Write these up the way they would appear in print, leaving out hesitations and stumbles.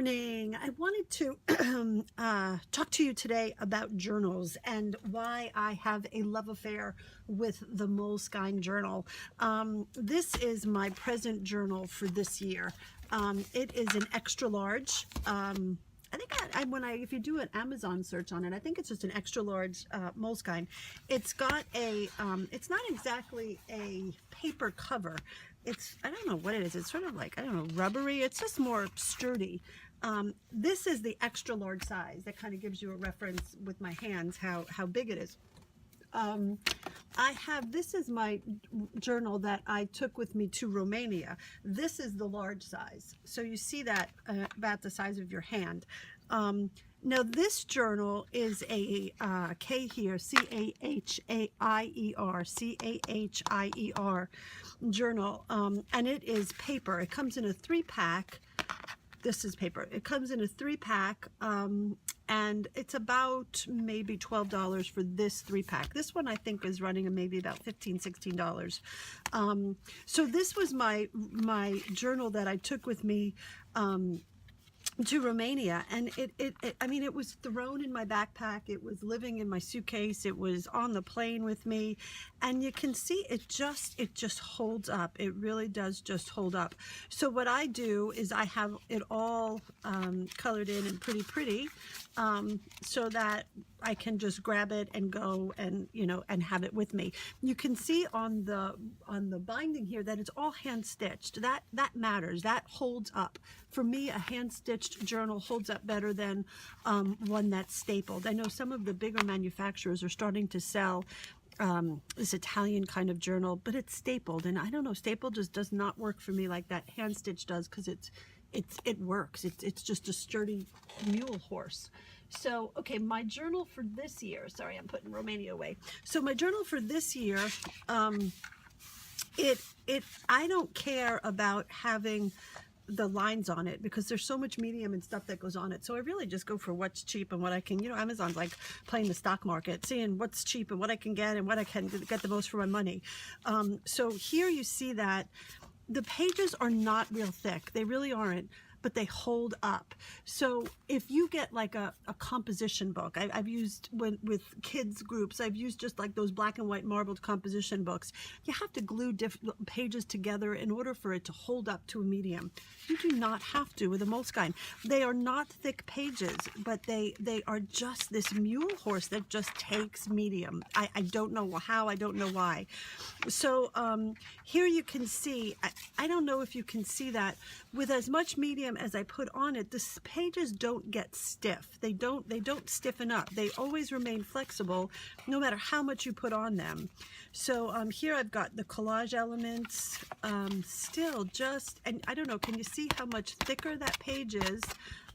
morning. I wanted to talk to you today about journals and why I have a love affair with the Moleskine journal. This is my present journal for this year. It is an extra large. I think if you do an Amazon search on it, I think it's just an extra large Moleskine. It's got a, it's not exactly a paper cover. I don't know what it is. It's sort of like, I don't know, rubbery. It's just more sturdy. This is the extra large size. That kind of gives you a reference with my hands, how big it is. This is my journal that I took with me to Romania. This is the large size. So you see that about the size of your hand. Now this journal is a Cahier, C-A-H-A-I-E-R, C-A-H-I-E-R journal, and it is paper. It comes in a 3-pack. This is paper. It comes in a 3-pack, and it's about maybe $12 for this 3-pack. This one I think is running maybe about $15, $16. So this was my journal that I took with me to Romania, and I mean, it was thrown in my backpack, it was living in my suitcase, it was on the plane with me, and you can see it just holds up. It really does just hold up. So what I do is I have it all colored in and pretty, so that I can just grab it and go and and have it with me. You can see on the binding here that it's all hand stitched. That matters. That holds up. For me, a hand stitched journal holds up better than one that's stapled. I know some of the bigger manufacturers are starting to sell this Italian kind of journal, but it's stapled, and I don't know, stapled just does not work for me like that hand stitch does, because it works. It's just a sturdy mule horse. So, okay, my journal for this year, sorry, I'm putting Romania away. So my journal for this year, I don't care about having the lines on it because there's so much medium and stuff that goes on it. So I really just go for what's cheap and what I can, Amazon's like playing the stock market, seeing what's cheap and what I can get and what I can get the most for my money. So here you see that the pages are not real thick. They really aren't, but they hold up. So if you get like a composition book, I've used with kids groups, I've used just like those black and white marbled composition books. You have to glue different pages together in order for it to hold up to a medium. You do not have to with a Moleskine. They are not thick pages, but they are just this mule horse that just takes medium. I don't know how, I don't know why. So here you can see, I don't know if you can see that, with as much medium as I put on it, the pages don't get stiff. They don't stiffen up. They always remain flexible no matter how much you put on them. So here I've got the collage elements, still just, and I don't know, can you see how much thicker that page is?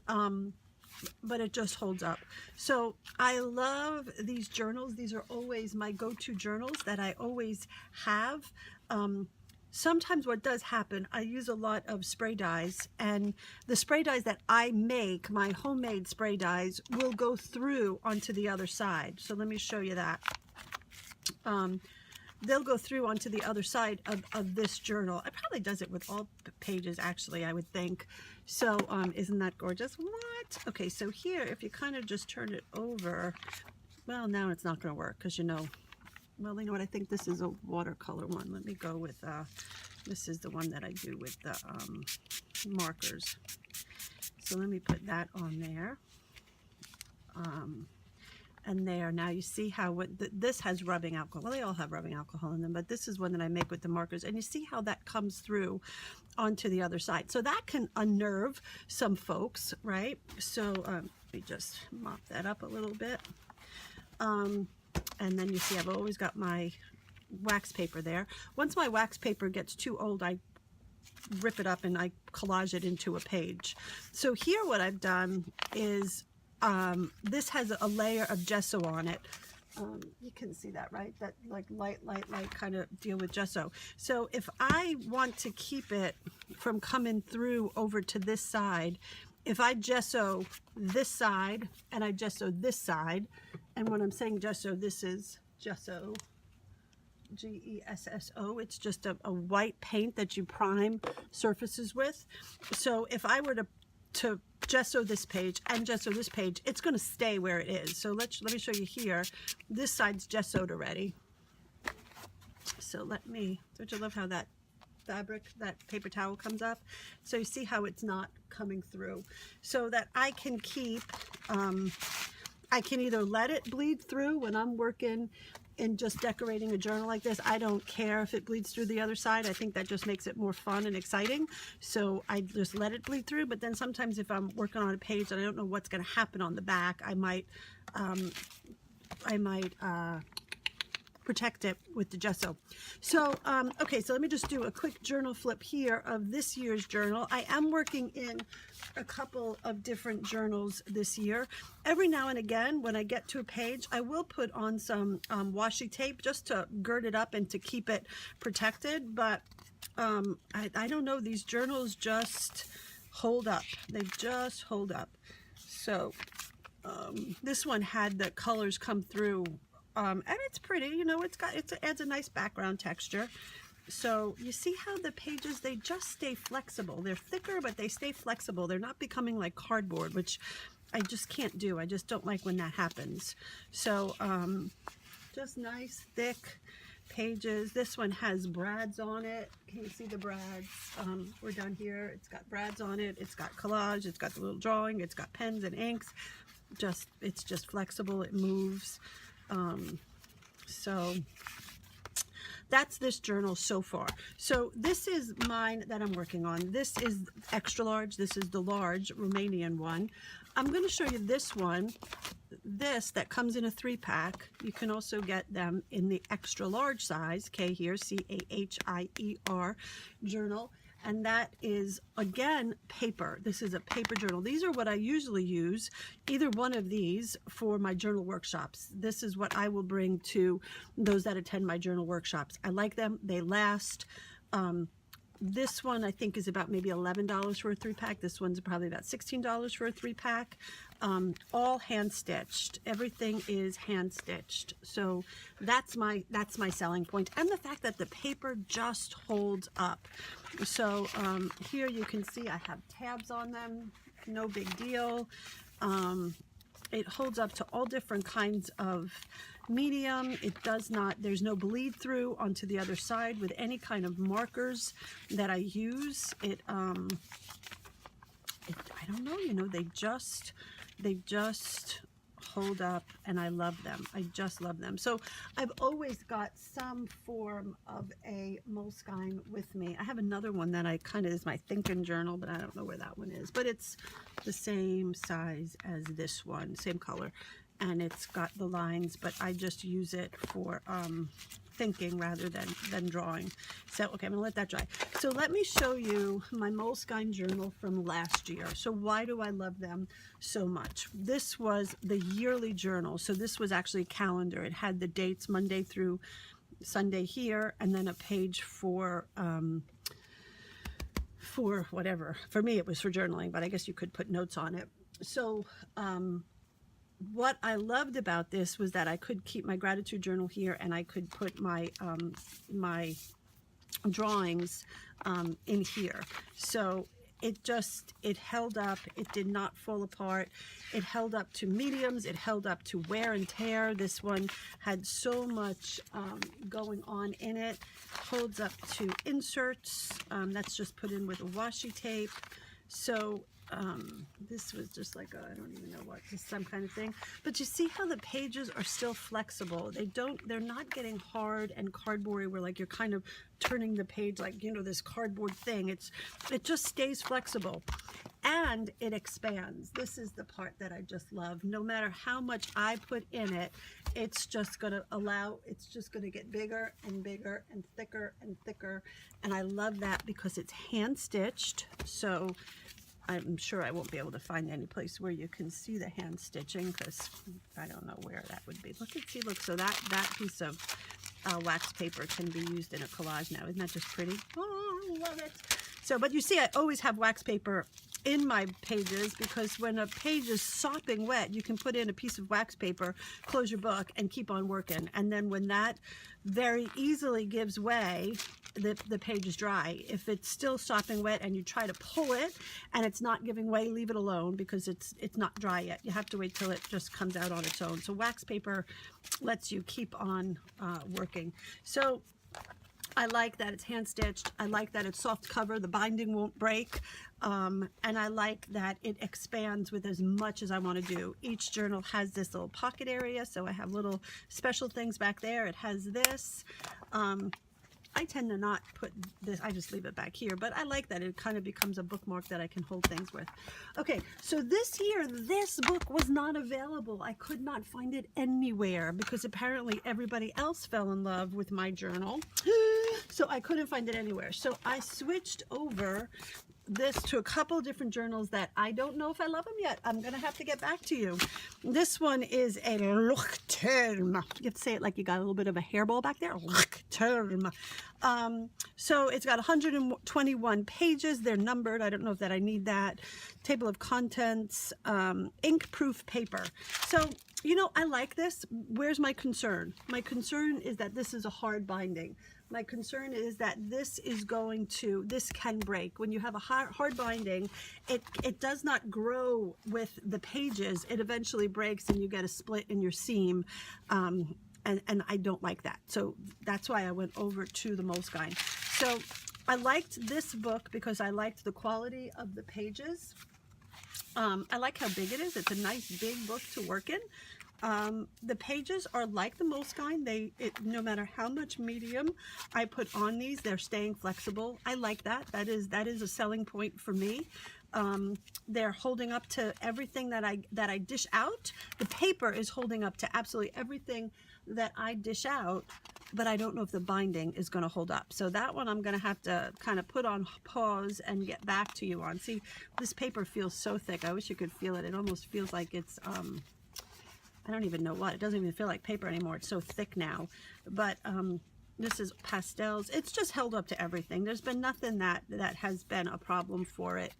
But it just holds up. So I love these journals. These are always my go-to journals that I always have. Sometimes what does happen, I use a lot of spray dyes, and the spray dyes that I make, my homemade spray dyes, will go through onto the other side. So let me show you that. They'll go through onto the other side of this journal. It probably does it with all pages, actually, I would think. So isn't that gorgeous? What? Okay, so here, if you kind of just turn it over, well, now it's not going to work because, well, you know what, I think this is a watercolor one. Let me go with, this is the one that I do with the markers. So let me put that on there. And there, now you see how this has rubbing alcohol. Well, they all have rubbing alcohol in them, but this is one that I make with the markers. And you see how that comes through onto the other side. So that can unnerve some folks, right? So let me just mop that up a little bit. And then you see I've always got my wax paper there. Once my wax paper gets too old, I rip it up and I collage it into a page. So here what I've done is this has a layer of gesso on it. You can see that, right? That like light kind of deal with gesso. So if I want to keep it from coming through over to this side, if I gesso this side and I gesso this side, and when I'm saying gesso, this is gesso, G-E-S-S-O. It's just a white paint that you prime surfaces with. So if I were to gesso this page and gesso this page, it's going to stay where it is. So let me show you here. This side's gessoed already. So don't you love how that fabric, that paper towel comes up? So you see how it's not coming through. So that I can keep, I can either let it bleed through when I'm working in just decorating a journal like this. I don't care if it bleeds through the other side. I think that just makes it more fun and exciting. So I just let it bleed through. But then sometimes if I'm working on a page and I don't know what's going to happen on the back, I might protect it with the gesso. So, okay, so let me just do a quick journal flip here of this year's journal. I am working in a couple of different journals this year. Every now and again, when I get to a page, I will put on some washi tape just to gird it up and to keep it protected. But I don't know, these journals just hold up. They just hold up. So this one had the colors come through. And it's pretty, you know, it adds a nice background texture. So you see how the pages, they just stay flexible. They're thicker, but they stay flexible. They're not becoming like cardboard, which I just can't do. I just don't like when that happens. So just nice, thick pages. This one has brads on it. Can you see the brads? We're down here. It's got brads on it. It's got collage. It's got the little drawing. It's got pens and inks. It's just flexible. It moves. So that's this journal so far. So this is mine that I'm working on. This is extra large. This is the large Romanian one. I'm going to show you this one, this that comes in a 3-pack. You can also get them in the extra large size, Cahier, C-A-H-I-E-R journal. And that is, again, paper. This is a paper journal. These are what I usually use, either one of these, for my journal workshops. This is what I will bring to those that attend my journal workshops. I like them. They last. This one, I think, is about maybe $11 for a 3-pack. This one's probably about $16 for a 3-pack. All hand-stitched. Everything is hand-stitched. So that's my selling point. And the fact that the paper just holds up. So here you can see I have tabs on them. No big deal. It holds up to all different kinds of medium. It does not, there's no bleed through onto the other side with any kind of markers that I use. I don't know, you know, they just hold up, and I love them. I just love them. So I've always got some form of a Moleskine with me. I have another one that I kind of is my thinking journal, but I don't know where that one is. But it's the same size as this one, same color, and it's got the lines, but I just use it for thinking rather than drawing. So okay, I'm gonna let that dry. So let me show you my Moleskine journal from last year. So why do I love them so much? This was the yearly journal. So this was actually a calendar. It had the dates Monday through Sunday here, and then a page for whatever. For me, it was for journaling, but I guess you could put notes on it. So what I loved about this was that I could keep my gratitude journal here, and I could put my my drawings in here. So it held up. It did not fall apart. It held up to mediums. It held up to wear and tear. This one had so much going on in it. Holds up to inserts. That's just put in with a washi tape. So this was just like I don't even know what, just some kind of thing. But you see how the pages are still flexible. They're not getting hard and cardboardy where like you're kind of turning the page like, you know, this cardboard thing. It just stays flexible, and it expands. This is the part that I just love. No matter how much I put in it, it's just going to get bigger and bigger and thicker and thicker. And I love that because it's hand stitched. So I'm sure I won't be able to find any place where you can see the hand stitching, because I don't know where that would be. Look, so that piece of wax paper can be used in a collage now. Isn't that just pretty? Oh, I love it. So, but you see, I always have wax paper in my pages, because when a page is sopping wet, you can put in a piece of wax paper, close your book, and keep on working. And then when that very easily gives way, the page is dry. If it's still sopping wet and you try to pull it and it's not giving way, leave it alone, because it's not dry yet. You have to wait till it just comes out on its own. So wax paper lets you keep on working. So I like that it's hand stitched. I like that it's soft cover. The binding won't break. And I like that it expands with as much as I want to do. Each journal has this little pocket area, so I have little special things back there. It has this. I tend to not put this, I just leave it back here, but I like that it kind of becomes a bookmark that I can hold things with. Okay, so this year, this book was not available. I could not find it anywhere because apparently everybody else fell in love with my journal. So I couldn't find it anywhere. So I switched over this to a couple different journals that I don't know if I love them yet. I'm gonna have to get back to you. This one is a Leuchtturm. You have to say it like you got a little bit of a hairball back there. Leuchtturm. So it's got 121 pages. They're numbered. I don't know if that I need that. Table of contents, ink-proof paper. So, you know, I like this. Where's my concern? My concern is that this is a hard binding. My concern is that this can break. When you have a hard binding, it does not grow with the pages. It eventually breaks and you get a split in your seam. And I don't like that. So that's why I went over to the Moleskine. So I liked this book because I liked the quality of the pages. I like how big it is. It's a nice big book to work in. The pages are like the Moleskine. No matter how much medium I put on these, they're staying flexible. I like that. That is a selling point for me. They're holding up to everything that I dish out. The paper is holding up to absolutely everything that I dish out, but I don't know if the binding is going to hold up. So that one I'm going to have to kind of put on pause and get back to you on. See, this paper feels so thick. I wish you could feel it. It almost feels like it's I don't even know what. It doesn't even feel like paper anymore. It's so thick now. But this is pastels. It's just held up to everything. There's been nothing that has been a problem for it.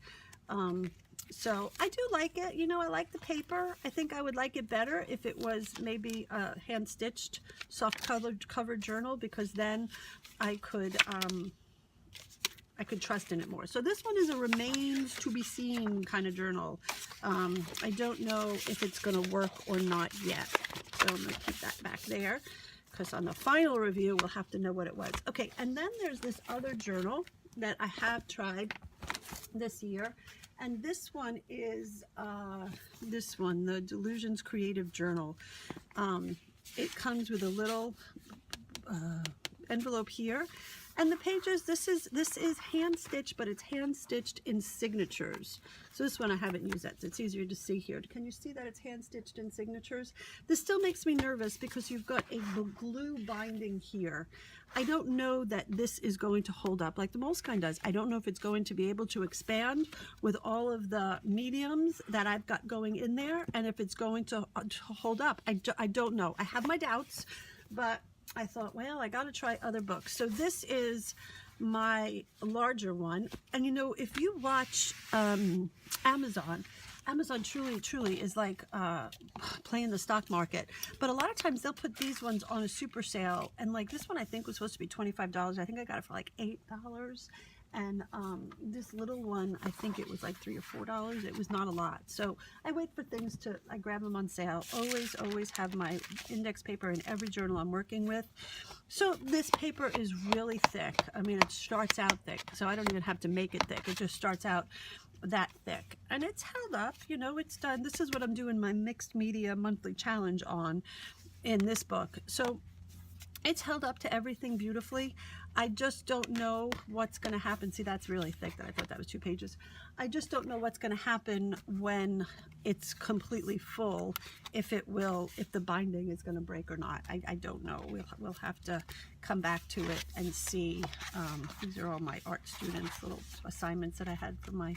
So I do like it. You know, I like the paper. I think I would like it better if it was maybe a hand-stitched, soft-covered journal, because then I could trust in it more. So this one is a remains to be seen kind of journal. I don't know if it's going to work or not yet. So I'm going to keep that back there, because on the final review, we'll have to know what it was. Okay, and then there's this other journal that I have tried this year. And this one is the Delusions Creative Journal. It comes with a little envelope here. And the pages, this is hand stitched, but it's hand stitched in signatures. So this one I haven't used that, so it's easier to see here. Can you see that it's hand stitched in signatures? This still makes me nervous because you've got a glue binding here. I don't know that this is going to hold up like the Moleskine does. I don't know if it's going to be able to expand with all of the mediums that I've got going in there, and if it's going to hold up. I don't know. I have my doubts, but I thought, well, I got to try other books. So this is my larger one. And you know, if you watch Amazon truly is like playing the stock market. But a lot of times they'll put these ones on a super sale. And like this one, I think was supposed to be $25. I think I got it for like $8. And this little one, I think it was like $3 or $4. It was not a lot. So I wait for things I grab them on sale. Always have my index paper in every journal I'm working with. So this paper is really thick. I mean, it starts out thick, so I don't even have to make it thick. It just starts out that thick. And it's held up, you know, it's done. This is what I'm doing my mixed media monthly challenge on in this book. So it's held up to everything beautifully. I just don't know what's going to happen. See, that's really thick. I thought that was 2 pages. I just don't know what's going to happen when it's completely full, if the binding is going to break or not. I don't know. We'll have to come back to it and see. These are all my art students' little assignments that I had from my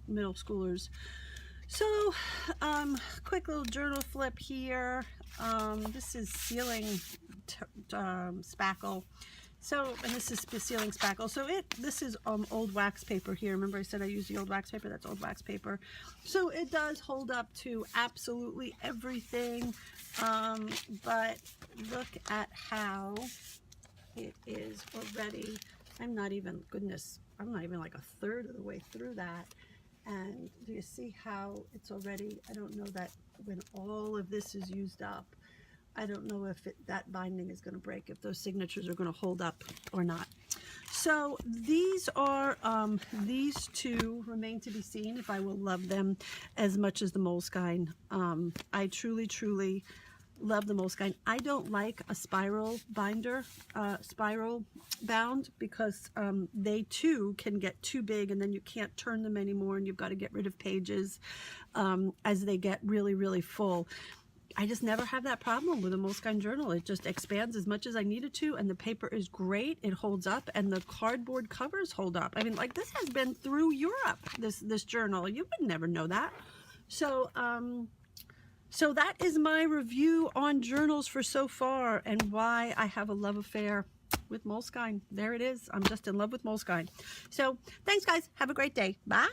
middle schoolers. So, quick little journal flip here. This is Sealing Spackle. So, and this is sealing spackle. So this is old wax paper here. Remember I said I use the old wax paper? That's old wax paper. So it does hold up to absolutely everything. But look at how it is already. I'm not even like a third of the way through that. And do you see how it's already, I don't know that when all of this is used up, I don't know if that binding is going to break, if those signatures are going to hold up or not. So these are, these two remain to be seen if I will love them as much as the Moleskine. I truly, truly love the Moleskine. I don't like a spiral binder, spiral bound, because they too can get too big and then you can't turn them anymore and you've got to get rid of pages as they get really, really full. I just never have that problem with a Moleskine journal. It just expands as much as I need it to, and the paper is great. It holds up, and the cardboard covers hold up. I mean, like, this has been through Europe, this journal. You would never know that. So, so that is my review on journals for so far, and why I have a love affair with Moleskine. There it is. I'm just in love with Moleskine. So, thanks, guys. Have a great day. Bye.